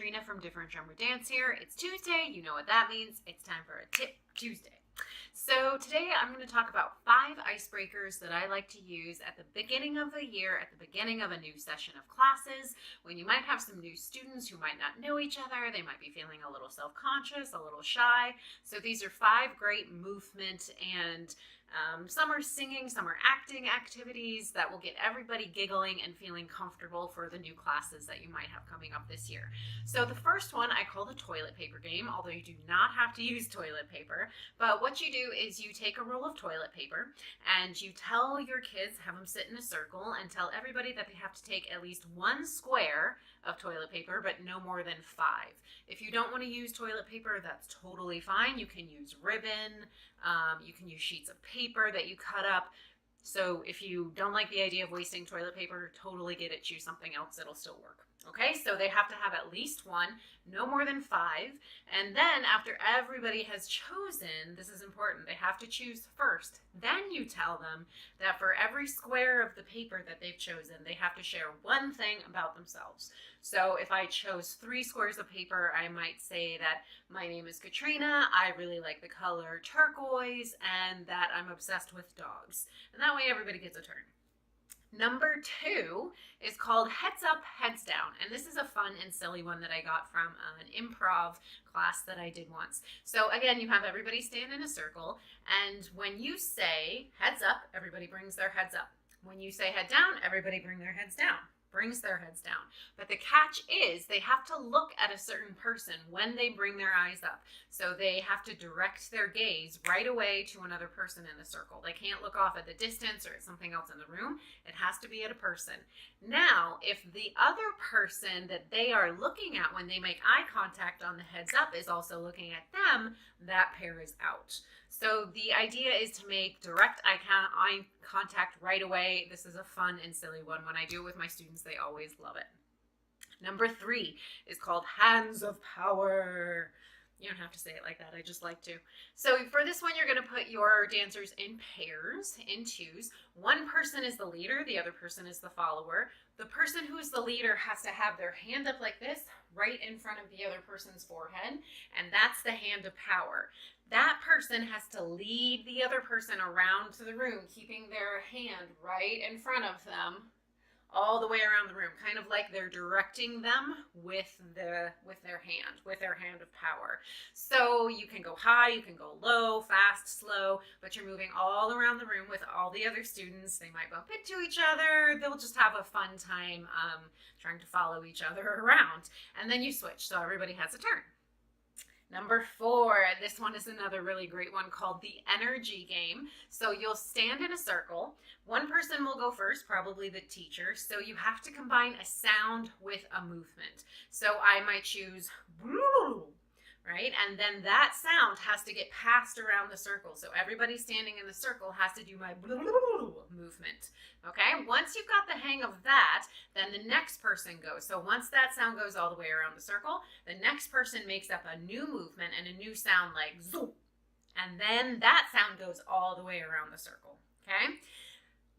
Katrina from Different Drummer Dance here. It's Tuesday, you know what that means. It's time for a Tip Tuesday. So today I'm going to talk about 5 icebreakers that I like to use at the beginning of the year, at the beginning of a new session of classes, when you might have some new students who might not know each other, they might be feeling a little self-conscious, a little shy. So these are 5 great movement and some are singing, some are acting activities that will get everybody giggling and feeling comfortable for the new classes that you might have coming up this year. So the first one I call the toilet paper game, although you do not have to use toilet paper. But what you do is you take a roll of toilet paper and you tell your kids, have them sit in a circle and tell everybody that they have to take at least 1 square of toilet paper, but no more than 5. If you don't want to use toilet paper, that's totally fine. You can use ribbon, you can use sheets of paper that you cut up. So if you don't like the idea of wasting toilet paper, totally get it, choose something else, it'll still work. Okay, so they have to have at least 1, no more than 5. And then after everybody has chosen, this is important, they have to choose first. Then you tell them that for every square of the paper that they've chosen, they have to share 1 thing about themselves. So if I chose 3 squares of paper, I might say that my name is Katrina, I really like the color turquoise, and that I'm obsessed with dogs. And that way everybody gets a turn. Number 2 is called Heads Up, Heads Down. And this is a fun and silly one that I got from an improv class that I did once. So again, you have everybody stand in a circle. And when you say heads up, everybody brings their heads up. When you say head down, everybody brings their heads down. But the catch is they have to look at a certain person when they bring their eyes up. So they have to direct their gaze right away to another person in the circle. They can't look off at the distance or at something else in the room. It has to be at a person. Now, if the other person that they are looking at when they make eye contact on the heads up is also looking at them, that pair is out. So the idea is to make direct eye contact right away. This is a fun and silly one. When I do it with my students, they always love it. Number 3 is called Hands of Power. You don't have to say it like that, I just like to. So for this one, you're going to put your dancers in pairs, in 2s. One person is the leader, the other person is the follower. The person who is the leader has to have their hand up like this, right in front of the other person's forehead, and that's the hand of power. That person has to lead the other person around to the room, keeping their hand right in front of them, all the way around the room, kind of like they're directing them with their hand of power. So you can go high, you can go low, fast, slow, but you're moving all around the room with all the other students. They might bump into each other. They'll just have a fun time trying to follow each other around. And then you switch, so everybody has a turn. Number 4, this one is another really great one called the energy game. So you'll stand in a circle. One person will go first, probably the teacher. So you have to combine a sound with a movement. So I might choose right? And then that sound has to get passed around the circle. So everybody standing in the circle has to do my movement. Okay, once you've got the hang of that, then the next person goes. So once that sound goes all the way around the circle, the next person makes up a new movement and a new sound like zoom. And then that sound goes all the way around the circle. Okay?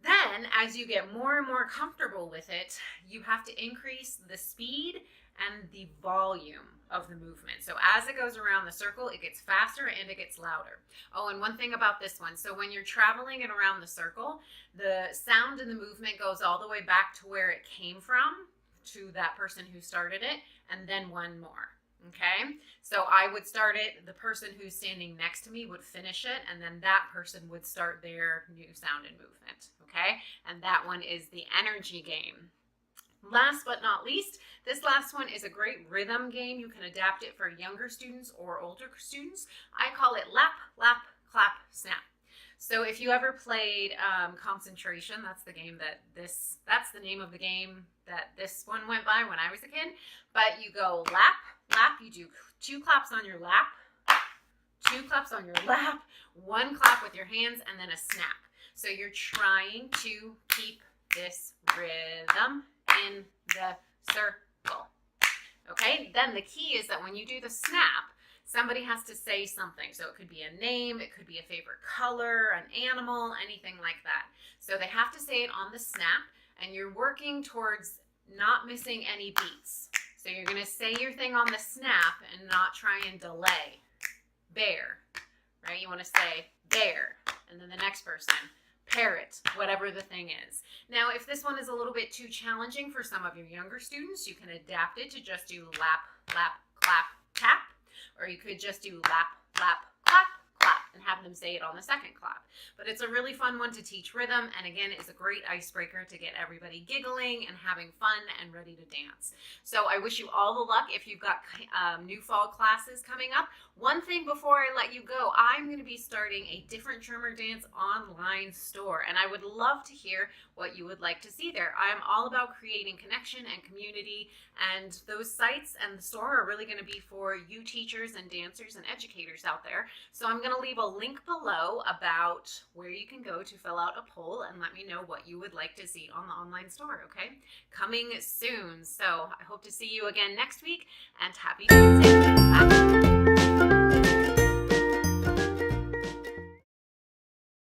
Then, as you get more and more comfortable with it, you have to increase the speed and the volume of the movement. So as it goes around the circle, it gets faster and it gets louder. Oh, and one thing about this one, so when you're traveling it around the circle, the sound and the movement goes all the way back to where it came from, to that person who started it, and then one more. Okay, so I would start it, the person who's standing next to me would finish it, and then that person would start their new sound and movement. Okay, and that one is the energy game. Last but not least, this last one is a great rhythm game. You can adapt it for younger students or older students. I call it lap, lap, clap, snap. So if you ever played concentration, that's the game that's the name of the game that this one went by when I was a kid. But you go lap, lap, you do 2 claps on your lap, 2 claps on your lap, 1 clap with your hands, and then a snap. So you're trying to keep this rhythm in the circle. Okay, then the key is that when you do the snap, somebody has to say something. So it could be a name, it could be a favorite color, an animal, anything like that. So they have to say it on the snap, and you're working towards not missing any beats. So you're going to say your thing on the snap and not try and delay. Bear, right? You want to say bear, and then the next person, parrot, whatever the thing is. Now, if this one is a little bit too challenging for some of your younger students, you can adapt it to just do lap, lap, clap, tap, or you could just do lap, lap, clap, clap, and have them say it on the second clap. But it's a really fun one to teach rhythm, and again, it's a great icebreaker to get everybody giggling and having fun and ready to dance. So I wish you all the luck if you've got new fall classes coming up. One thing before I let you go, I'm going to be starting a Different Drummer Dance online store, and I would love to hear what you would like to see there. I'm all about creating connection and community, and those sites and the store are really going to be for you teachers and dancers and educators out there. So I'm going to leave a link below about where you can go to fill out a poll and let me know what you would like to see on the online store, okay? Coming soon. So I hope to see you again next week, and happy dancing. Bye.